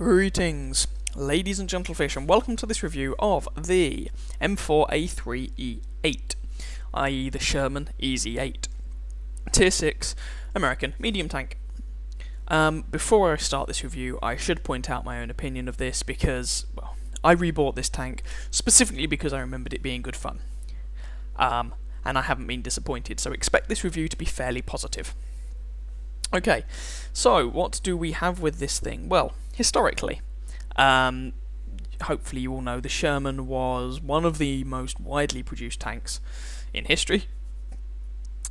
Greetings, ladies and gentlefish, and welcome to this review of the M4A3E8, i.e. the Sherman Easy 8, Tier 6 American medium tank. Before I start this review, I should point out my own opinion of this because, well, I rebought this tank specifically because I remembered it being good fun. And I haven't been disappointed, so expect this review to be fairly positive. Okay, so what do we have with this thing? Well, historically, hopefully you all know the Sherman was one of the most widely produced tanks in history.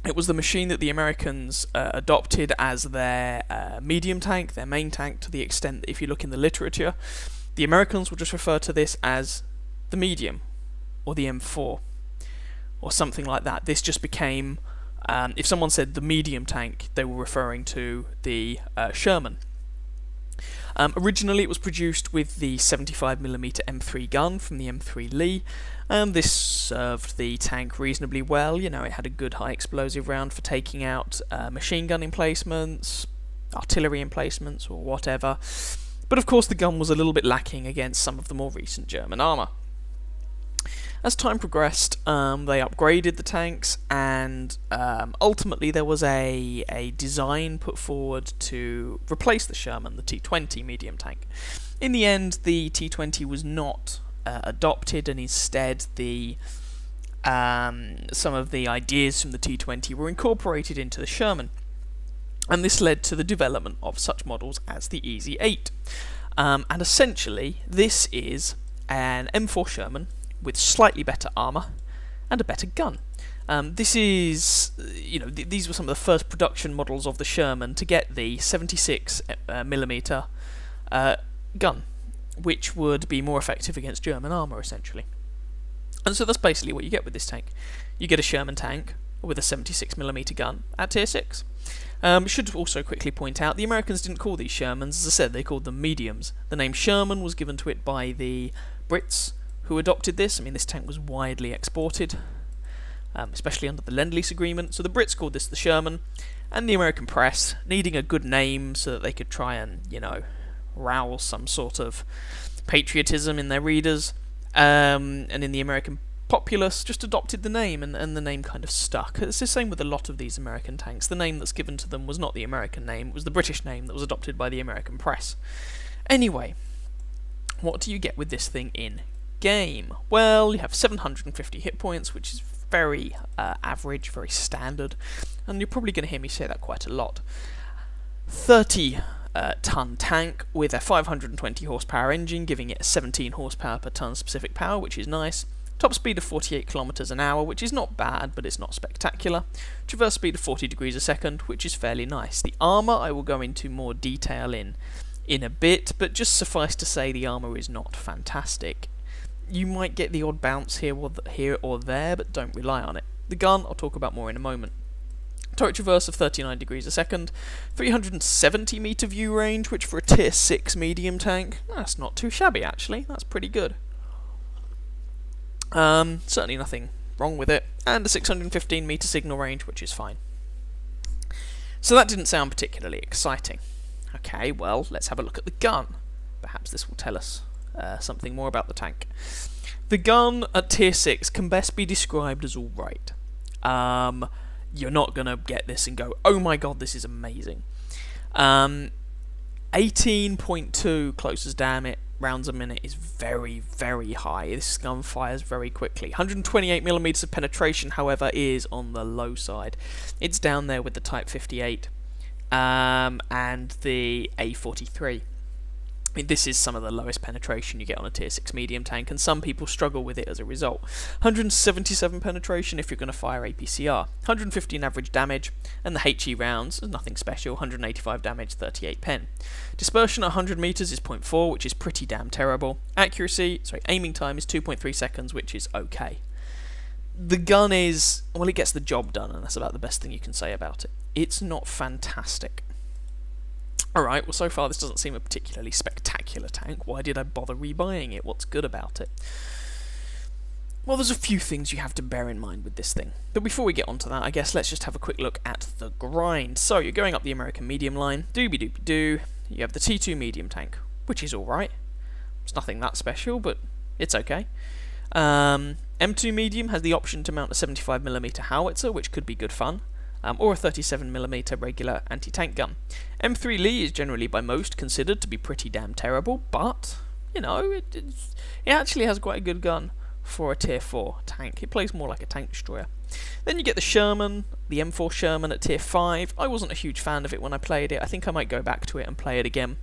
It was the machine that the Americans adopted as their medium tank, their main tank, to the extent that if you look in the literature, the Americans will just refer to this as the medium, or the M4, or something like that. This just became... if someone said the medium tank, they were referring to the Sherman. Originally it was produced with the 75mm M3 gun from the M3 Lee, and this served the tank reasonably well. You know, it had a good high explosive round for taking out machine gun emplacements, artillery emplacements, or whatever. But of course the gun was a little bit lacking against some of the more recent German armour. As time progressed, they upgraded the tanks, and ultimately there was a design put forward to replace the Sherman, the T20 medium tank. In the end, the T20 was not adopted, and instead some of the ideas from the T20 were incorporated into the Sherman. And this led to the development of such models as the Easy 8. And essentially, this is an M4 Sherman with slightly better armour and a better gun. This is, these were some of the first production models of the Sherman to get the 76mm gun, which would be more effective against German armour, essentially. And so that's basically what you get with this tank. You get a Sherman tank with a 76mm gun at Tier 6. Should also quickly point out, the Americans didn't call these Shermans, as I said, they called them mediums. The name Sherman was given to it by the Brits, who adopted this. I mean, this tank was widely exported, especially under the Lend-Lease agreement, so the Brits called this the Sherman, and the American press, needing a good name so that they could try and, rouse some sort of patriotism in their readers, and in the American populace, just adopted the name, and the name kind of stuck. It's the same with a lot of these American tanks. The name that's given to them was not the American name, it was the British name that was adopted by the American press. Anyway, what do you get with this thing in game? Well, you have 750 hit points, which is very average, very standard, and you're probably going to hear me say that quite a lot. 30-ton tank with a 520 horsepower engine, giving it 17 horsepower per ton specific power, which is nice. Top speed of 48 kilometers an hour, which is not bad, but it's not spectacular. Traverse speed of 40 degrees a second, which is fairly nice. The armour I will go into more detail in a bit, but just suffice to say the armour is not fantastic. You might get the odd bounce here or there, but don't rely on it. The gun I'll talk about more in a moment. Turret traverse of 39 degrees a second, 370 meter view range, which for a Tier 6 medium tank, that's not too shabby actually, that's pretty good. Certainly nothing wrong with it, and a 615 meter signal range, which is fine. So that didn't sound particularly exciting. Okay, well, let's have a look at the gun. Perhaps this will tell us something more about the tank. The gun at Tier 6 can best be described as alright. You're not going to get this and go, oh my god, this is amazing. 18.2 closest damn rounds a minute is very, very high. This gun fires very quickly. 128mm of penetration, however, is on the low side. It's down there with the Type 58 and the A43. I mean, this is some of the lowest penetration you get on a Tier 6 medium tank, and some people struggle with it as a result. 177 penetration if you're going to fire APCR, 115 average damage, and the HE rounds is nothing special, 185 damage, 38 pen. Dispersion at 100 meters is 0.4, which is pretty damn terrible. Aiming time is 2.3 seconds, which is okay. The gun is, well, it gets the job done, and that's about the best thing you can say about it. It's not fantastic. Alright, well so far this doesn't seem a particularly spectacular tank. Why did I bother rebuying it? What's good about it? Well, there's a few things you have to bear in mind with this thing. But before we get onto that, I guess let's just have a quick look at the grind. So, you're going up the American medium line, doobie-doobie-doo, you have the T2 medium tank. which is alright. It's nothing that special, but it's okay. M2 Medium has the option to mount a 75mm howitzer, which could be good fun, or a 37mm regular anti-tank gun. M3 Lee is generally by most considered to be pretty damn terrible, but, you know, it actually has quite a good gun for a tier 4 tank. It plays more like a tank destroyer. Then you get the Sherman, the M4 Sherman at tier 5. I wasn't a huge fan of it when I played it. I think I might go back to it and play it again,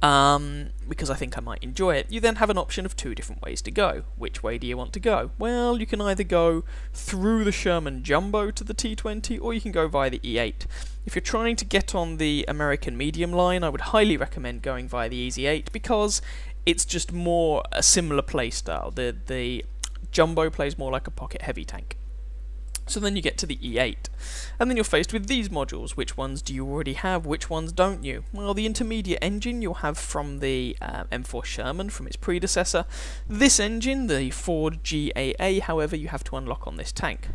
because I think I might enjoy it. You then have an option of 2 different ways to go. Which way do you want to go? Well, you can either go through the Sherman Jumbo to the T20, or you can go via the E8. If you're trying to get on the American medium line, I would highly recommend going via the Easy 8, because it's just more a similar playstyle. The Jumbo plays more like a pocket heavy tank. So then you get to the E8, and then you're faced with these modules. Which ones do you already have? Which ones don't you? Well, the intermediate engine you'll have from the M4 Sherman, from its predecessor. This engine, the Ford GAA, however, you have to unlock on this tank.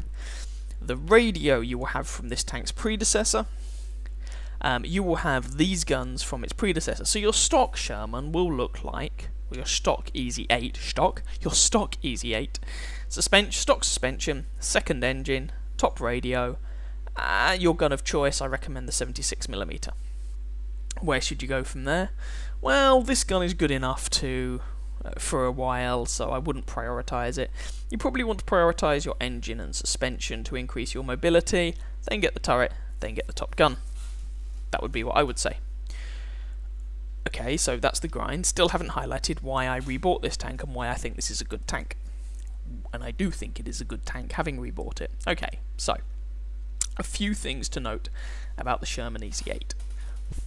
The radio you will have from this tank's predecessor. You will have these guns from its predecessor. So your stock Sherman will look like, well, your stock Easy 8, your stock Easy 8, stock suspension, second engine, top radio, your gun of choice, I recommend the 76mm. Where should you go from there? Well, this gun is good enough to for a while, so I wouldn't prioritise it. You probably want to prioritise your engine and suspension to increase your mobility, then get the turret, then get the top gun. That would be what I would say. Okay, so that's the grind. Still haven't highlighted why I rebought this tank and why I think this is a good tank. And I do think it is a good tank, having rebought it. Okay, so a few things to note about the Sherman Easy 8.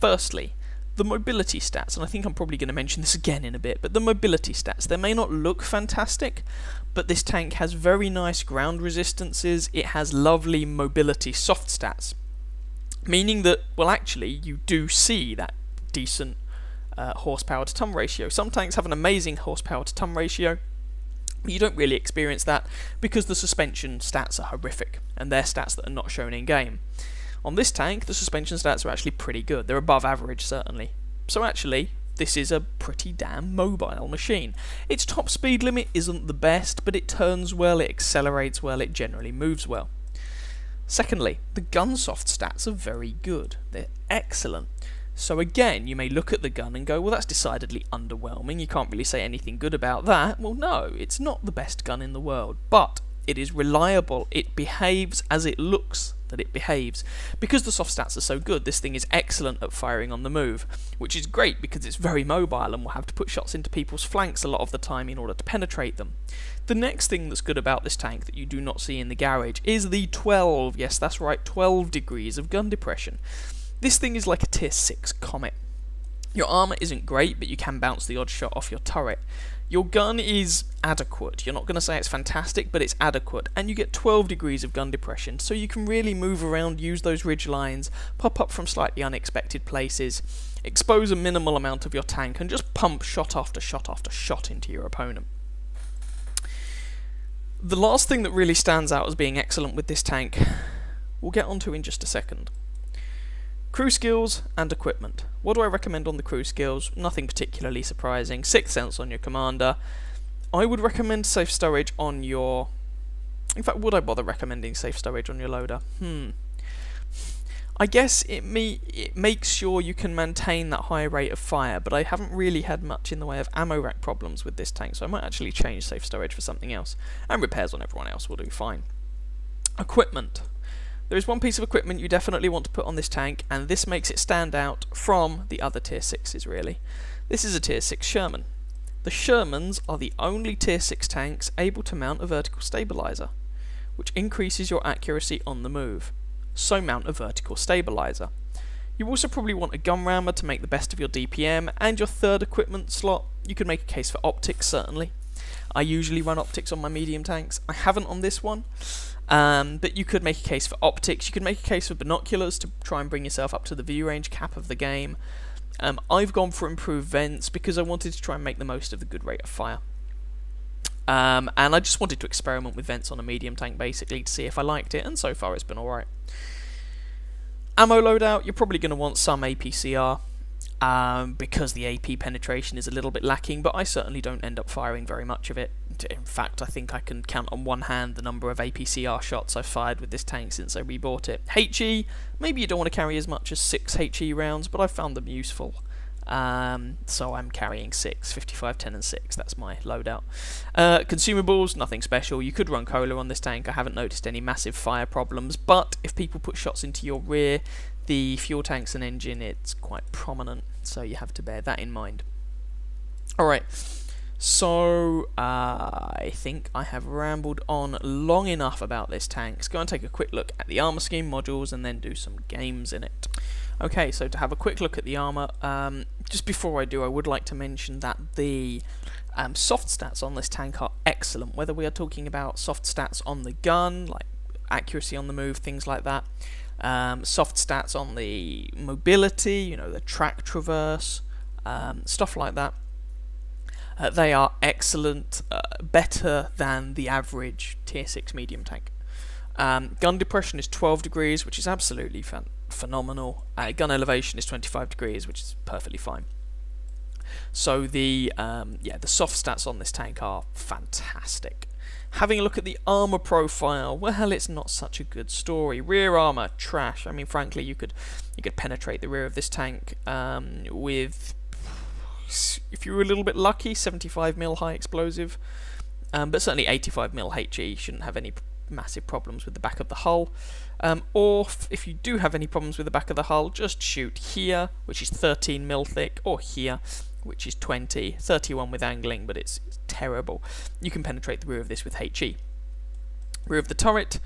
Firstly, the mobility stats, and I think I'm probably going to mention this again in a bit, but the mobility stats, they may not look fantastic, but this tank has very nice ground resistances. It has lovely mobility soft stats, meaning that, well, actually, you do see that decent horsepower to ton ratio. Some tanks have an amazing horsepower to ton ratio. You don't really experience that because the suspension stats are horrific, and they're stats that are not shown in game. On this tank, the suspension stats are actually pretty good. They're above average, certainly. So actually, this is a pretty damn mobile machine. Its top speed limit isn't the best, but it turns well, it accelerates well, it generally moves well. Secondly, the gun soft stats are very good. They're excellent. So again, you may look at the gun and go, well, that's decidedly underwhelming. You can't really say anything good about that. Well, no, it's not the best gun in the world, but it is reliable. It behaves as it looks that it behaves. Because the soft stats are so good, this thing is excellent at firing on the move, which is great because it's very mobile and will have to put shots into people's flanks a lot of the time in order to penetrate them. The next thing that's good about this tank that you do not see in the garage is the 12, yes, that's right, 12 degrees of gun depression. This thing is like a tier 6 Comet. Your armour isn't great, but you can bounce the odd shot off your turret. Your gun is adequate. You're not going to say it's fantastic, but it's adequate. And you get 12 degrees of gun depression, so you can really move around, use those ridge lines, pop up from slightly unexpected places, expose a minimal amount of your tank, and just pump shot after shot after shot into your opponent. The last thing that really stands out as being excellent with this tank, we'll get onto in just a second. Crew skills and equipment. What do I recommend on the crew skills? Nothing particularly surprising. 6th sense on your commander. I would recommend safe storage on your... In fact, would I bother recommending safe storage on your loader? I guess it makes sure you can maintain that high rate of fire, but I haven't really had much in the way of ammo rack problems with this tank, so I might actually change safe storage for something else. And repairs on everyone else will do fine. Equipment. There is one piece of equipment you definitely want to put on this tank, and this makes it stand out from the other tier 6s, really. This is a tier 6 Sherman. The Shermans are the only tier 6 tanks able to mount a vertical stabilizer, which increases your accuracy on the move. So mount a vertical stabilizer. You also probably want a gun rammer to make the best of your DPM, and your third equipment slot, you could make a case for optics, certainly. I usually run optics on my medium tanks. I haven't on this one. But you could make a case for optics, you could make a case for binoculars to try and bring yourself up to the view range cap of the game. I've gone for improved vents because I wanted to try and make the most of the good rate of fire. And I just wanted to experiment with vents on a medium tank basically to see if I liked it, and so far it's been alright. Ammo loadout, you're probably going to want some APCR. because the AP penetration is a little bit lacking, but I certainly don't end up firing very much of it. In fact, I think I can count on one hand the number of APCR shots I've fired with this tank since I rebought it. HE, maybe you don't want to carry as much as 6 HE rounds, but I found them useful. So I'm carrying 6, 55, 10 and 6, that's my loadout. Consumables, nothing special. You could run cola on this tank. I haven't noticed any massive fire problems, but if people put shots into your rear, the fuel tanks and engine, it's quite prominent, so you have to bear that in mind. Alright, so I think I have rambled on long enough about this tank. Let's go and take a quick look at the armor scheme modules and then do some games in it. Okay, so to have a quick look at the armor, just before I do, I would like to mention that the soft stats on this tank are excellent, whether we are talking about soft stats on the gun, like accuracy on the move, things like that, soft stats on the mobility, you know, the track traverse, stuff like that. They are excellent, better than the average tier 6 medium tank. Gun depression is 12 degrees, which is absolutely phenomenal. Gun elevation is 25 degrees, which is perfectly fine. So the soft stats on this tank are fantastic. Having a look at the armor profile, well, it's not such a good story. Rear armor, trash. I mean, frankly, you could penetrate the rear of this tank with, if you were a little bit lucky, 75mm high explosive, but certainly 85mm HE shouldn't have any massive problems with the back of the hull. Or if you do have any problems with the back of the hull, just shoot here, which is 13mm thick, or here, which is 20, 31 with angling, but it's terrible. You can penetrate the rear of this with HE. Rear of the turret,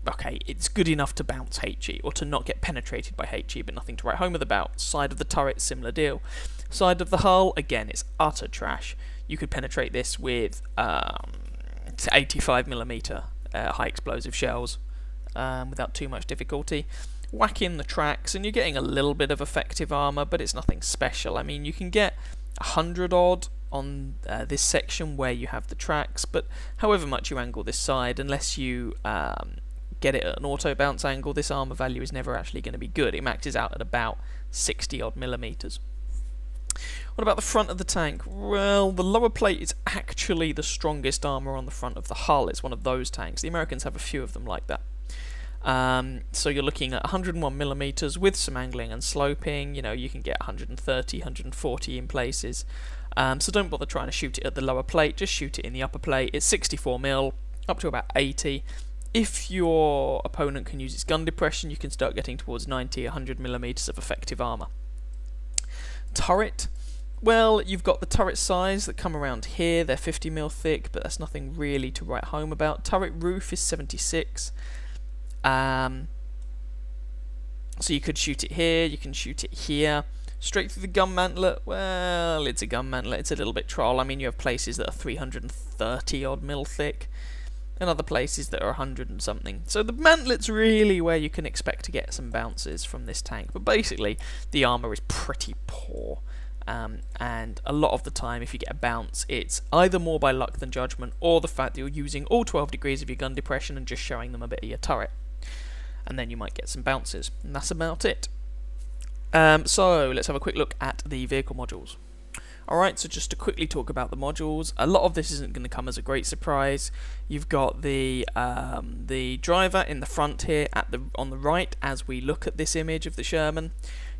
okay, it's good enough to bounce HE, or to not get penetrated by HE, but nothing to write home about. Side of the turret, similar deal. Side of the hull, again, it's utter trash. You could penetrate this with 85mm high explosive shells without too much difficulty. Whack in the tracks and you're getting a little bit of effective armor, but it's nothing special. I mean, you can get 100 odd on this section where you have the tracks, but however much you angle this side, unless you get it at an auto bounce angle, this armor value is never actually going to be good. It maxes out at about 60 odd millimeters. What about the front of the tank? Well, the lower plate is actually the strongest armor on the front of the hull. It's one of those tanks. The Americans have a few of them like that. So you're looking at 101mm with some angling and sloping. You know, you can get 130, 140 in places. So don't bother trying to shoot it at the lower plate, just shoot it in the upper plate. It's 64mm, up to about 80. If your opponent can use its gun depression, you can start getting towards 90, 100mm of effective armor. Turret, well, you've got the turret size that come around here. They're 50mm thick, but that's nothing really to write home about. Turret roof is 76. So you could shoot it here, you can shoot it here. Straight through the gun mantlet, well, it's a gun mantlet, it's a little bit troll. I mean, you have places that are 330 odd mil thick, and other places that are 100 and something. So the mantlet's really where you can expect to get some bounces from this tank, but basically the armor is pretty poor. And a lot of the time, if you get a bounce, it's either more by luck than judgment, or the fact that you're using all 12 degrees of your gun depression and just showing them a bit of your turret. And then you might get some bounces, and that's about it. So let's have a quick look at the vehicle modules. Alright, so just to quickly talk about the modules, a lot of this isn't going to come as a great surprise. You've got the driver in the front here on the right as we look at this image of the Sherman.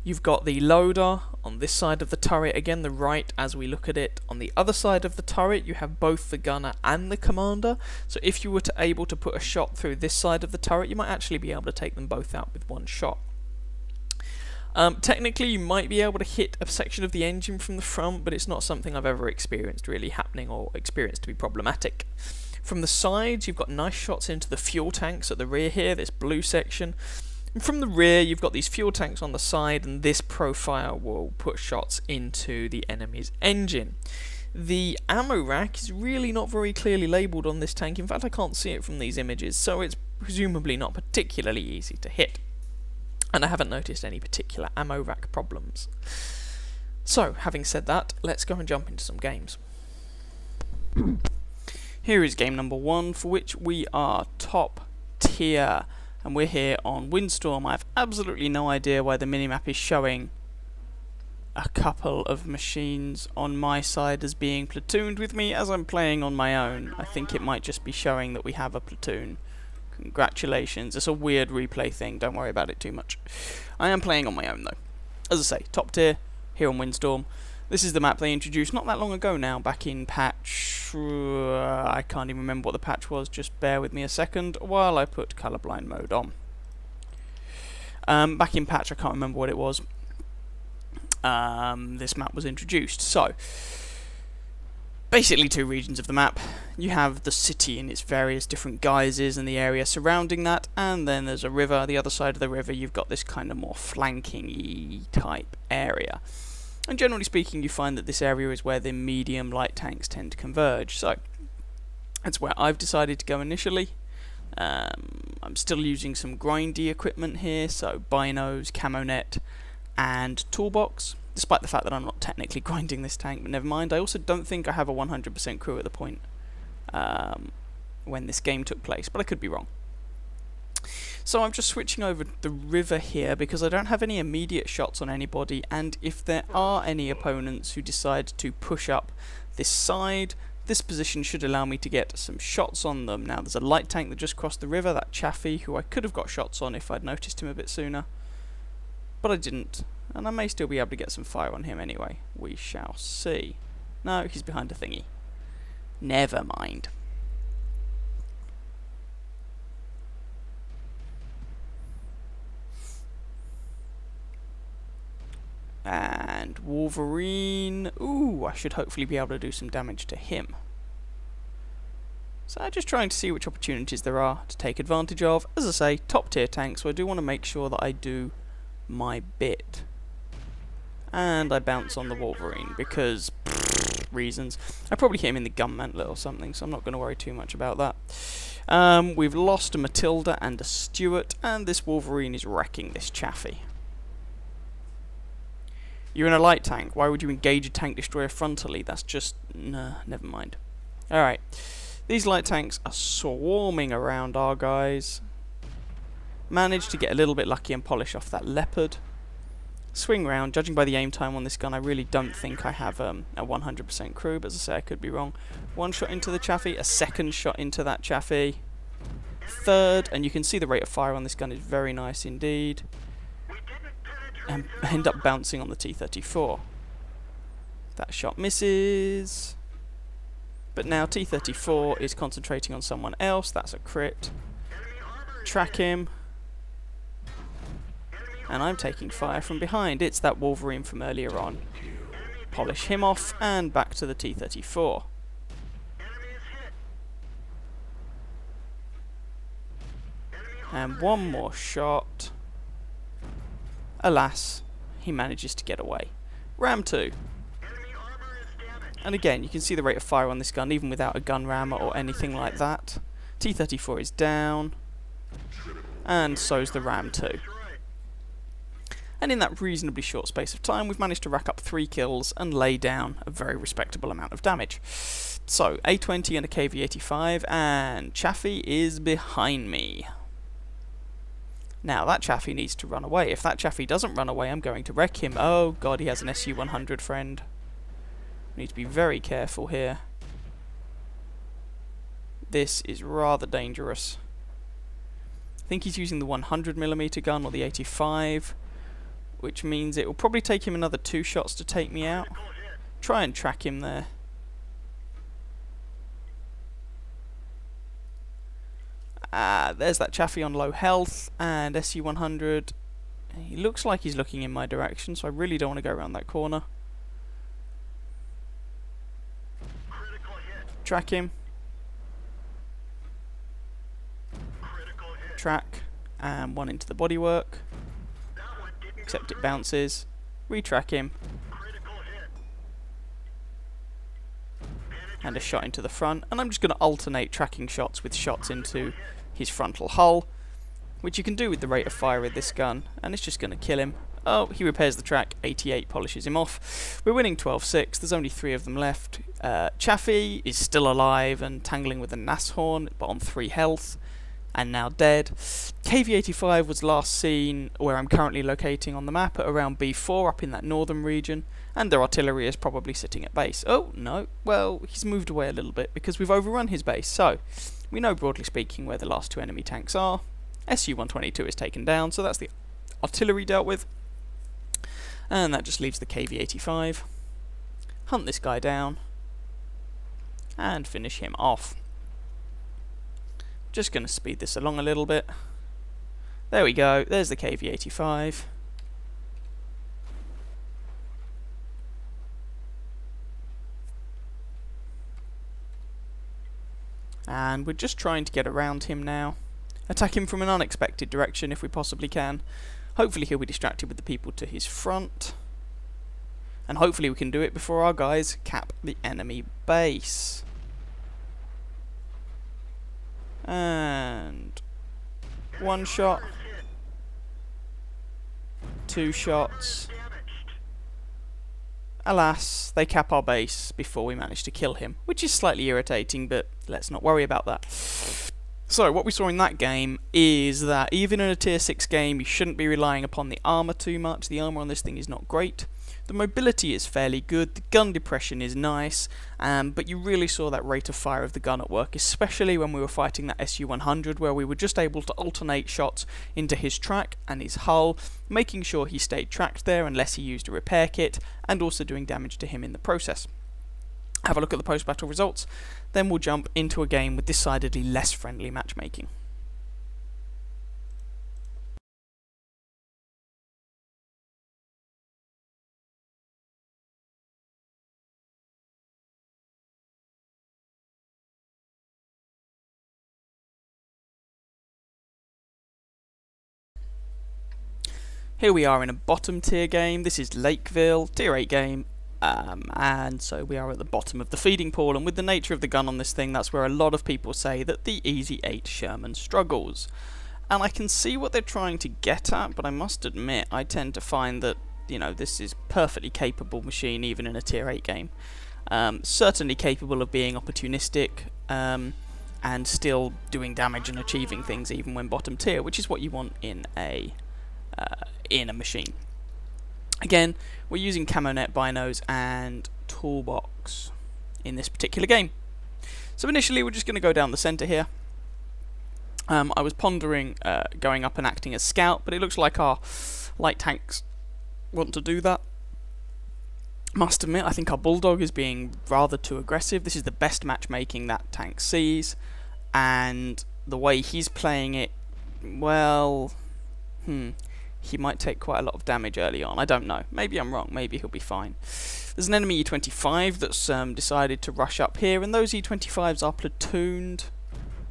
You've got the loader on this side of the turret, again the right as we look at it. On the other side of the turret you have both the gunner and the commander, so if you were able to put a shot through this side of the turret, you might actually be able to take them both out with one shot. Technically you might be able to hit a section of the engine from the front, but it's not something I've ever experienced really happening or experienced to be problematic. From the sides you've got nice shots into the fuel tanks at the rear here, this blue section. And from the rear you've got these fuel tanks on the side, and this profile will put shots into the enemy's engine. The ammo rack is really not very clearly labelled on this tank. In fact, I can't see it from these images, so it's presumably not particularly easy to hit. And I haven't noticed any particular ammo rack problems. So, having said that, let's go and jump into some games. Here is game number 1, for which we are top tier. And we're here on Windstorm. I have absolutely no idea why the minimap is showing a couple of machines on my side as being platooned with me as I'm playing on my own. I think it might just be showing that we have a platoon. Congratulations. It's a weird replay thing, don't worry about it too much. I am playing on my own though. As I say, top tier, here on Windstorm. This is the map they introduced not that long ago now, back in patch... I can't even remember what the patch was, just bear with me a second while I put colorblind mode on. Back in patch, I can't remember what it was. This map was introduced. So, basically two regions of the map. You have the city in its various different guises and the area surrounding that, and then there's a river. The other side of the river you've got this kind of more flanking-y type area. And generally speaking, you find that this area is where the medium light tanks tend to converge. So, that's where I've decided to go initially. I'm still using some grindy equipment here, so binos, camo net, and toolbox, despite the fact that I'm not technically grinding this tank, but never mind. I also don't think I have a 100% crew at the point when this game took place, but I could be wrong. So I'm just switching over the river here because I don't have any immediate shots on anybody, and if there are any opponents who decide to push up this side, this position should allow me to get some shots on them. Now there's a light tank that just crossed the river, that Chaffee, who I could have got shots on if I'd noticed him a bit sooner. But I didn't, and I may still be able to get some fire on him anyway. We shall see. No, he's behind a thingy. Never mind. And Wolverine. Ooh, I should hopefully be able to do some damage to him. So I'm just trying to see which opportunities there are to take advantage of. As I say, top tier tank, so I do want to make sure that I do my bit. And I bounce on the Wolverine because reasons. I probably hit him in the gun mantlet or something, so I'm not going to worry too much about that. We've lost a Matilda and a Stuart, and this Wolverine is wrecking this Chaffee. You're in a light tank. Why would you engage a tank destroyer frontally? That's just... nah, never mind. Alright. These light tanks are swarming around our guys. Managed to get a little bit lucky and polish off that Leopard. Swing round. Judging by the aim time on this gun, I really don't think I have a 100% crew, but as I say, I could be wrong. One shot into the Chaffee, a second shot into that Chaffee. Third, and you can see the rate of fire on this gun is very nice indeed. And end up bouncing on the T-34. That shot misses. But now T-34 is concentrating on someone else. That's a crit. Track him. And I'm taking fire from behind. It's that Wolverine from earlier on. Polish him off and back to the T-34. And one more shot. Alas, he manages to get away. Ram 2. And again, you can see the rate of fire on this gun, even without a gun rammer or anything like that. T-34 is down. And so's the Ram 2. And in that reasonably short space of time, we've managed to rack up 3 kills and lay down a very respectable amount of damage. So, A20 and a KV-85, and Chaffee is behind me. Now, that Chaffee needs to run away. If that Chaffee doesn't run away, I'm going to wreck him. Oh god, he has an SU-100 friend. We need to be very careful here. This is rather dangerous. I think he's using the 100mm gun or the 85, which means it will probably take him another 2 shots to take me out. Try and track him there. There's that Chaffee on low health, and SU-100. He looks like he's looking in my direction, so I really don't want to go around that corner. Track him. Track, and one into the bodywork. Except it bounces. Retrack him. And a shot into the front, and I'm just going to alternate tracking shots with shots into his frontal hull, which you can do with the rate of fire with this gun, and it's just going to kill him. Oh, he repairs the track, 88 polishes him off. We're winning 12-6, there's only 3 of them left. Chaffee is still alive and tangling with a Nashorn, but on 3 health. and now dead. KV-85 was last seen where I'm currently locating on the map at around B4 up in that northern region, and their artillery is probably sitting at base. Oh, no, well, he's moved away a little bit because we've overrun his base, so we know broadly speaking where the last 2 enemy tanks are. Su-122 is taken down, so that's the artillery dealt with, and that just leaves the KV-85. Hunt this guy down and finish him off. Just going to speed this along a little bit. There we go, there's the KV-85. And we're just trying to get around him now. Attack him from an unexpected direction if we possibly can. Hopefully he'll be distracted with the people to his front. And hopefully we can do it before our guys cap the enemy base. And 1 shot, 2 shots. Alas, they cap our base before we manage to kill him, which is slightly irritating, but let's not worry about that. So, what we saw in that game is that even in a tier 6 game, you shouldn't be relying upon the armour too much. The armour on this thing is not great. The mobility is fairly good, the gun depression is nice, but you really saw that rate of fire of the gun at work, especially when we were fighting that Su-100, where we were just able to alternate shots into his track and his hull, making sure he stayed tracked there unless he used a repair kit, and also doing damage to him in the process. Have a look at the post-battle results, then we'll jump into a game with decidedly less friendly matchmaking. Here we are in a bottom tier game. This is Lakeville, tier 8 game, and so we are at the bottom of the feeding pool, and with the nature of the gun on this thing, that's where a lot of people say that the Easy 8 Sherman struggles. And I can see what they're trying to get at, but I must admit, I tend to find that, you know, this is perfectly capable machine even in a tier 8 game. Certainly capable of being opportunistic, and still doing damage and achieving things even when bottom tier, which is what you want in a machine. Again, we're using camo net binos and toolbox in this particular game. So initially we're just going to go down the centre here. I was pondering going up and acting as scout, but it looks like our light tanks want to do that. Must admit, I think our bulldog is being rather too aggressive. This is the best matchmaking that tank sees, and the way he's playing it, well, he might take quite a lot of damage early on. I don't know. Maybe I'm wrong. Maybe he'll be fine. There's an enemy E25 that's decided to rush up here, and those E25s are platooned.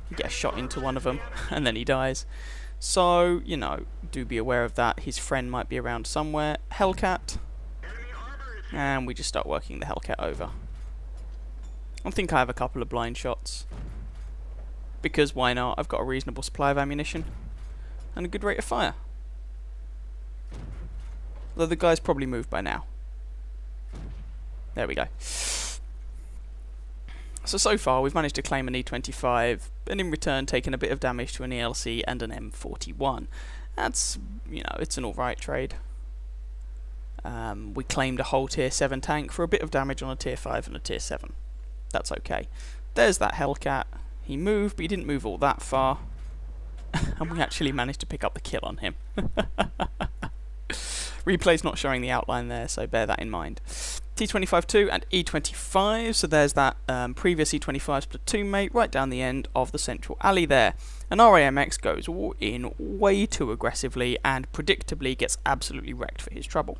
You get a shot into one of them, and then he dies. So, you know, do be aware of that. His friend might be around somewhere. Hellcat. And we just start working the Hellcat over. I think I have a couple of blind shots. Because why not? I've got a reasonable supply of ammunition. And a good rate of fire. Though the guy's probably moved by now. There we go. So far we've managed to claim an E25, and in return taken a bit of damage to an ELC and an M41. That's, you know, it's an alright trade. We claimed a whole tier 7 tank for a bit of damage on a tier 5 and a tier 7. That's okay. There's that Hellcat. He moved, but he didn't move all that far. And we actually managed to pick up the kill on him. Replay's not showing the outline there, so bear that in mind. T25-2 and E25, so there's that previous E25's platoon mate right down the end of the central alley there. And RAMX goes in way too aggressively and predictably gets absolutely wrecked for his trouble.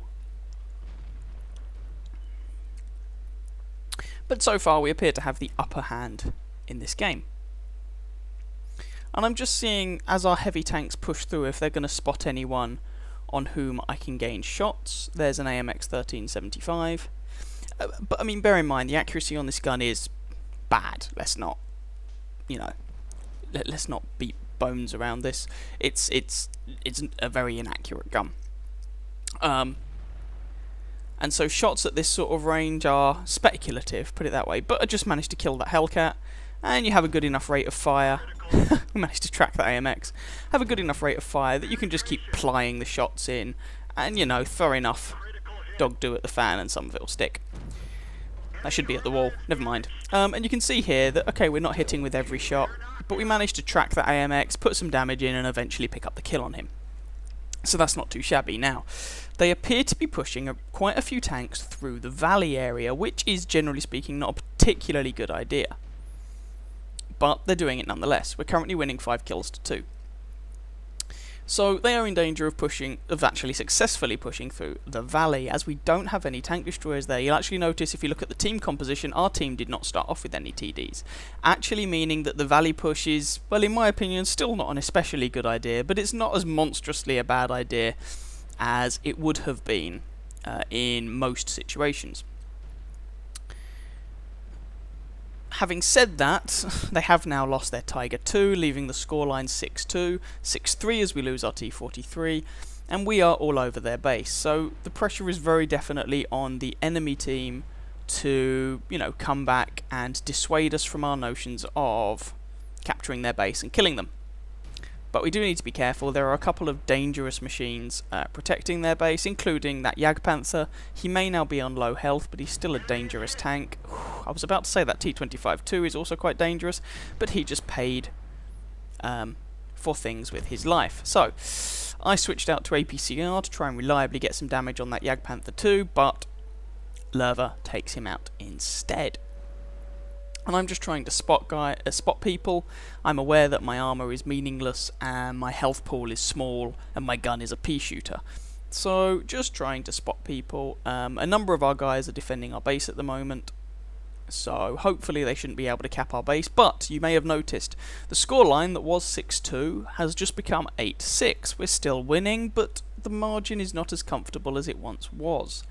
But so far we appear to have the upper hand in this game. And I'm just seeing, as our heavy tanks push through, if they're going to spot anyone on whom I can gain shots. There's an AMX 1375. But I mean, bear in mind, the accuracy on this gun is bad. Let's not, you know, let's not beat bones around this. It's a very inaccurate gun. And so shots at this sort of range are speculative, put it that way. But I just managed to kill that Hellcat, and you have a good enough rate of fire. We managed to track that AMX. Have a good enough rate of fire that you can just keep plying the shots in, and you know, throw enough dog do at the fan and some of it will stick. That should be at the wall, never mind. And you can see here that, okay, we're not hitting with every shot, but we managed to track the AMX, put some damage in, and eventually pick up the kill on him. So that's not too shabby. Now, they appear to be pushing quite a few tanks through the valley area, which is, generally speaking, not a particularly good idea. But they're doing it nonetheless. We're currently winning 5 kills to 2. So they are in danger of actually successfully pushing through the valley, as we don't have any tank destroyers there. You'll actually notice if you look at the team composition, our team did not start off with any TDs. Actually meaning that the valley push is, well, in my opinion, still not an especially good idea, but it's not as monstrously a bad idea as it would have been in most situations. Having said that, they have now lost their Tiger 2, leaving the scoreline 6-2, 6-3 as we lose our T-43, and we are all over their base. So the pressure is very definitely on the enemy team to, you know, come back and dissuade us from our notions of capturing their base and killing them. But we do need to be careful. There are a couple of dangerous machines protecting their base, including that Jagdpanther. He may now be on low health, but he's still a dangerous tank. I was about to say that T-25-2 is also quite dangerous, but he just paid for things with his life. So, I switched out to APCR to try and reliably get some damage on that Jagdpanther 2, but Lerva takes him out instead. And I'm just trying to spot people. I'm aware that my armor is meaningless, and my health pool is small, and my gun is a pea shooter. So, just trying to spot people. A number of our guys are defending our base at the moment, so hopefully they shouldn't be able to cap our base. But you may have noticed the scoreline that was 6-2 has just become 8-6. We're still winning, but the margin is not as comfortable as it once was.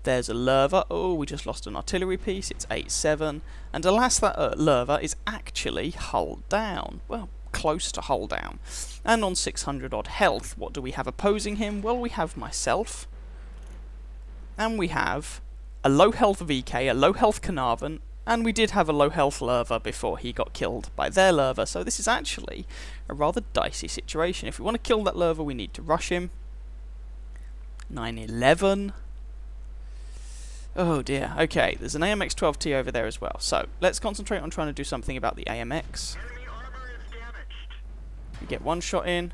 There's a Lerva. Oh, we just lost an artillery piece. It's 8-7. And alas, that Lerva is actually hull down. Well, close to hull down. And on 600 odd health. What do we have opposing him? Well, we have myself. And we have a low health VK, a low health Carnarvon. And we did have a low health Lerva before he got killed by their Lerva. So this is actually a rather dicey situation. If we want to kill that Lerva, we need to rush him. 9-11. Oh dear, okay, there's an AMX-12T over there as well, so let's concentrate on trying to do something about the AMX. We get one shot in,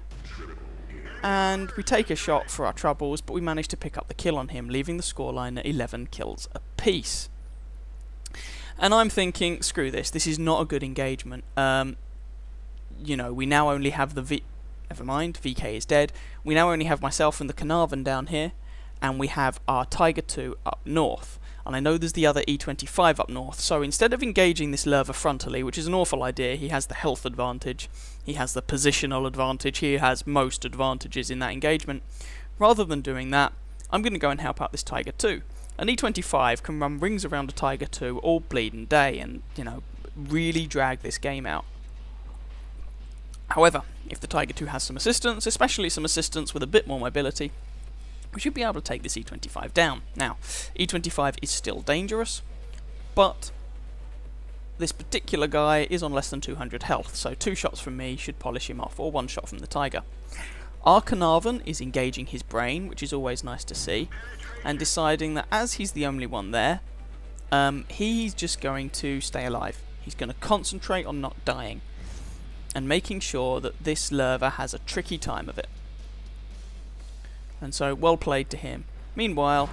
and we take a shot for our troubles, but we manage to pick up the kill on him, leaving the scoreline at 11 kills apiece. And I'm thinking, screw this is not a good engagement. You know, we now only have the never mind, VK is dead. We now only have myself and the Carnarvon down here, and we have our Tiger 2 up north. And I know there's the other E25 up north, so instead of engaging this Lerva frontally, which is an awful idea, he has the health advantage, he has the positional advantage, he has most advantages in that engagement. Rather than doing that, I'm going to go and help out this Tiger 2. An E25 can run rings around a Tiger 2 all bleeding day and, you know, really drag this game out. However, if the Tiger 2 has some assistance, especially some assistance with a bit more mobility, we should be able to take this E25 down. Now, E25 is still dangerous, but this particular guy is on less than 200 health, so 2 shots from me should polish him off, or 1 shot from the Tiger. Our Carnarvon is engaging his brain, which is always nice to see, and deciding that as he's the only one there, he's just going to stay alive. He's going to concentrate on not dying, and making sure that this Lerva has a tricky time of it. And so, well played to him. Meanwhile,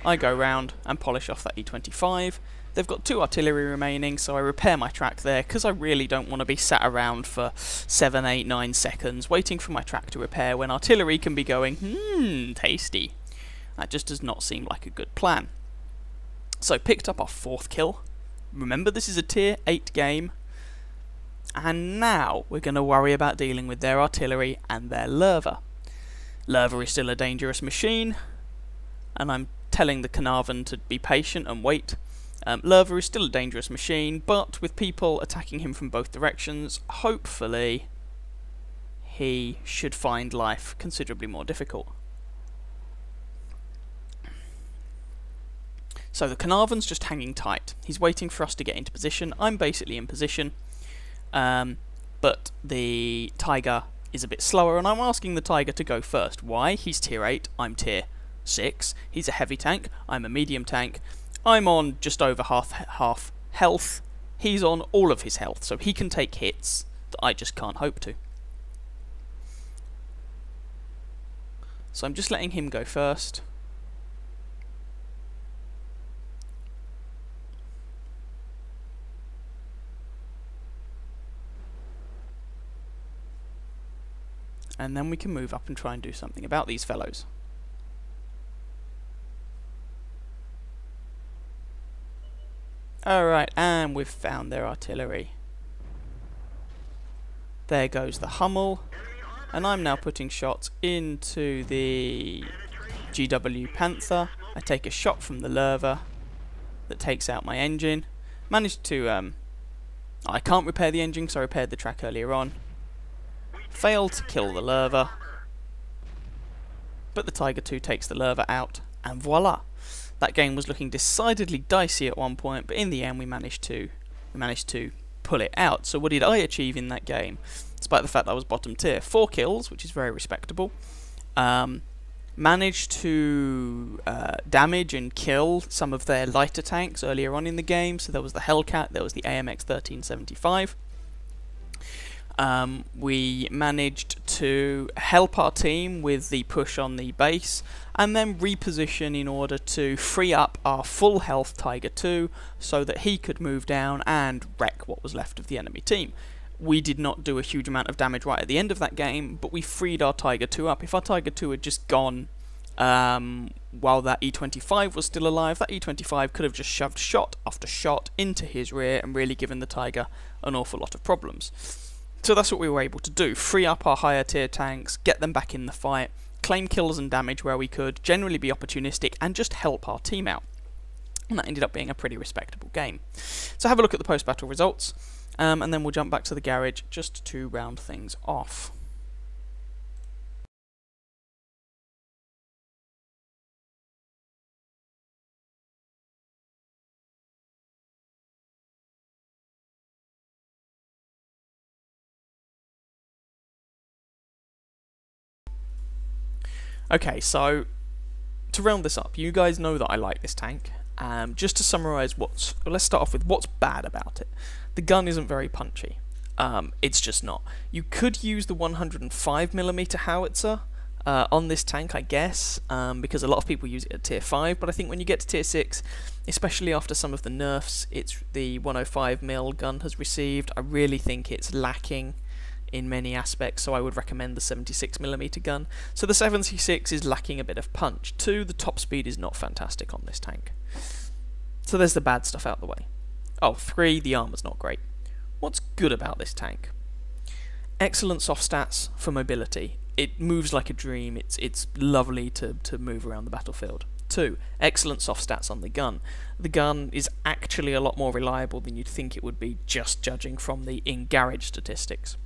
I go round and polish off that E25. They've got 2 artillery remaining, so I repair my track there, because I really don't want to be sat around for 7, 8, 9 seconds waiting for my track to repair when artillery can be going, tasty. That just does not seem like a good plan. So, picked up our 4th kill. Remember, this is a tier 8 game. And now we're going to worry about dealing with their artillery and their Lerva. Lerva is still a dangerous machine, and I'm telling the Carnarvon to be patient and wait. Lerva is still a dangerous machine, but with people attacking him from both directions, hopefully he should find life considerably more difficult. So the Carnarvon's just hanging tight. He's waiting for us to get into position. I'm basically in position, but the Tiger is a bit slower, and I'm asking the Tiger to go first. Why? He's tier 8, I'm tier 6. He's a heavy tank, I'm a medium tank. I'm on just over half health. He's on all of his health, so he can take hits that I just can't hope to. So I'm just letting him go first. And then we can move up and try and do something about these fellows. Alright, and we've found their artillery. There goes the Hummel, and I'm now putting shots into the GW Panther. I take a shot from the Lerva that takes out my engine. Managed to, I can't repair the engine because I repaired the track earlier on. Failed to kill the Lerva, but the Tiger II takes the Lerva out, and voila! That game was looking decidedly dicey at one point, but in the end we managed to pull it out. So what did I achieve in that game? Despite the fact that I was bottom tier, 4 kills, which is very respectable. Managed to damage and kill some of their lighter tanks earlier on in the game. So there was the Hellcat, there was the AMX 1375. We managed to help our team with the push on the base, and then reposition in order to free up our full health Tiger II so that he could move down and wreck what was left of the enemy team. We did not do a huge amount of damage right at the end of that game, but we freed our Tiger II up. If our Tiger II had just gone while that E25 was still alive, that E25 could have just shoved shot after shot into his rear and really given the Tiger an awful lot of problems. So that's what we were able to do, free up our higher tier tanks, get them back in the fight, claim kills and damage where we could, generally be opportunistic, and just help our team out. And that ended up being a pretty respectable game. So have a look at the post-battle results, and then we'll jump back to the garage just to round things off. Okay, so to round this up, you guys know that I like this tank. Just to summarise let's start off with what's bad about it. The gun isn't very punchy. It's just not. You could use the 105mm howitzer on this tank, I guess, because a lot of people use it at tier 5, but I think when you get to tier 6, especially after some of the nerfs the 105mm gun has received, I really think it's lacking in many aspects, so I would recommend the 76mm gun. So the 76 is lacking a bit of punch. 2, the top speed is not fantastic on this tank. So there's the bad stuff out the way. Oh, 3, the armor's not great. What's good about this tank? Excellent soft stats for mobility. It moves like a dream. It's lovely to move around the battlefield. 2, excellent soft stats on the gun. The gun is actually a lot more reliable than you'd think it would be, just judging from the in-garage statistics.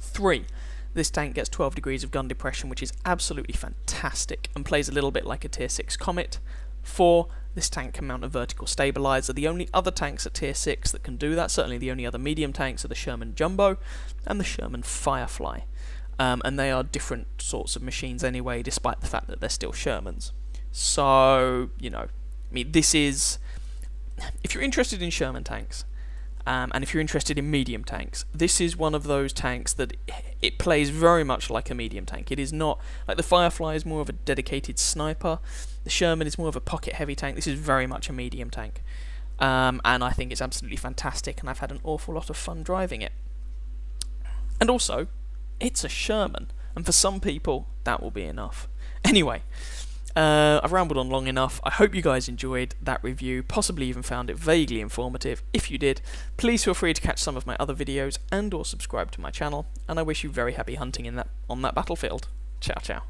3, this tank gets 12 degrees of gun depression, which is absolutely fantastic and plays a little bit like a tier 6 Comet. 4, this tank can mount a vertical stabilizer. The only other tanks at tier 6 that can do that, certainly the only other medium tanks, are the Sherman Jumbo and the Sherman Firefly. And they are different sorts of machines anyway, despite the fact that they're still Shermans. So, you know, I mean, this is... If you're interested in Sherman tanks, and if you're interested in medium tanks, this is one of those tanks that it plays very much like a medium tank. It is not, like the Firefly is more of a dedicated sniper, the Sherman is more of a pocket heavy tank. This is very much a medium tank, and I think it's absolutely fantastic, and I've had an awful lot of fun driving it. And also, it's a Sherman, and for some people that will be enough. Anyway, I've rambled on long enough. I hope you guys enjoyed that review, possibly even found it vaguely informative. If you did, please feel free to catch some of my other videos and or subscribe to my channel, and I wish you very happy hunting on that battlefield. Ciao ciao.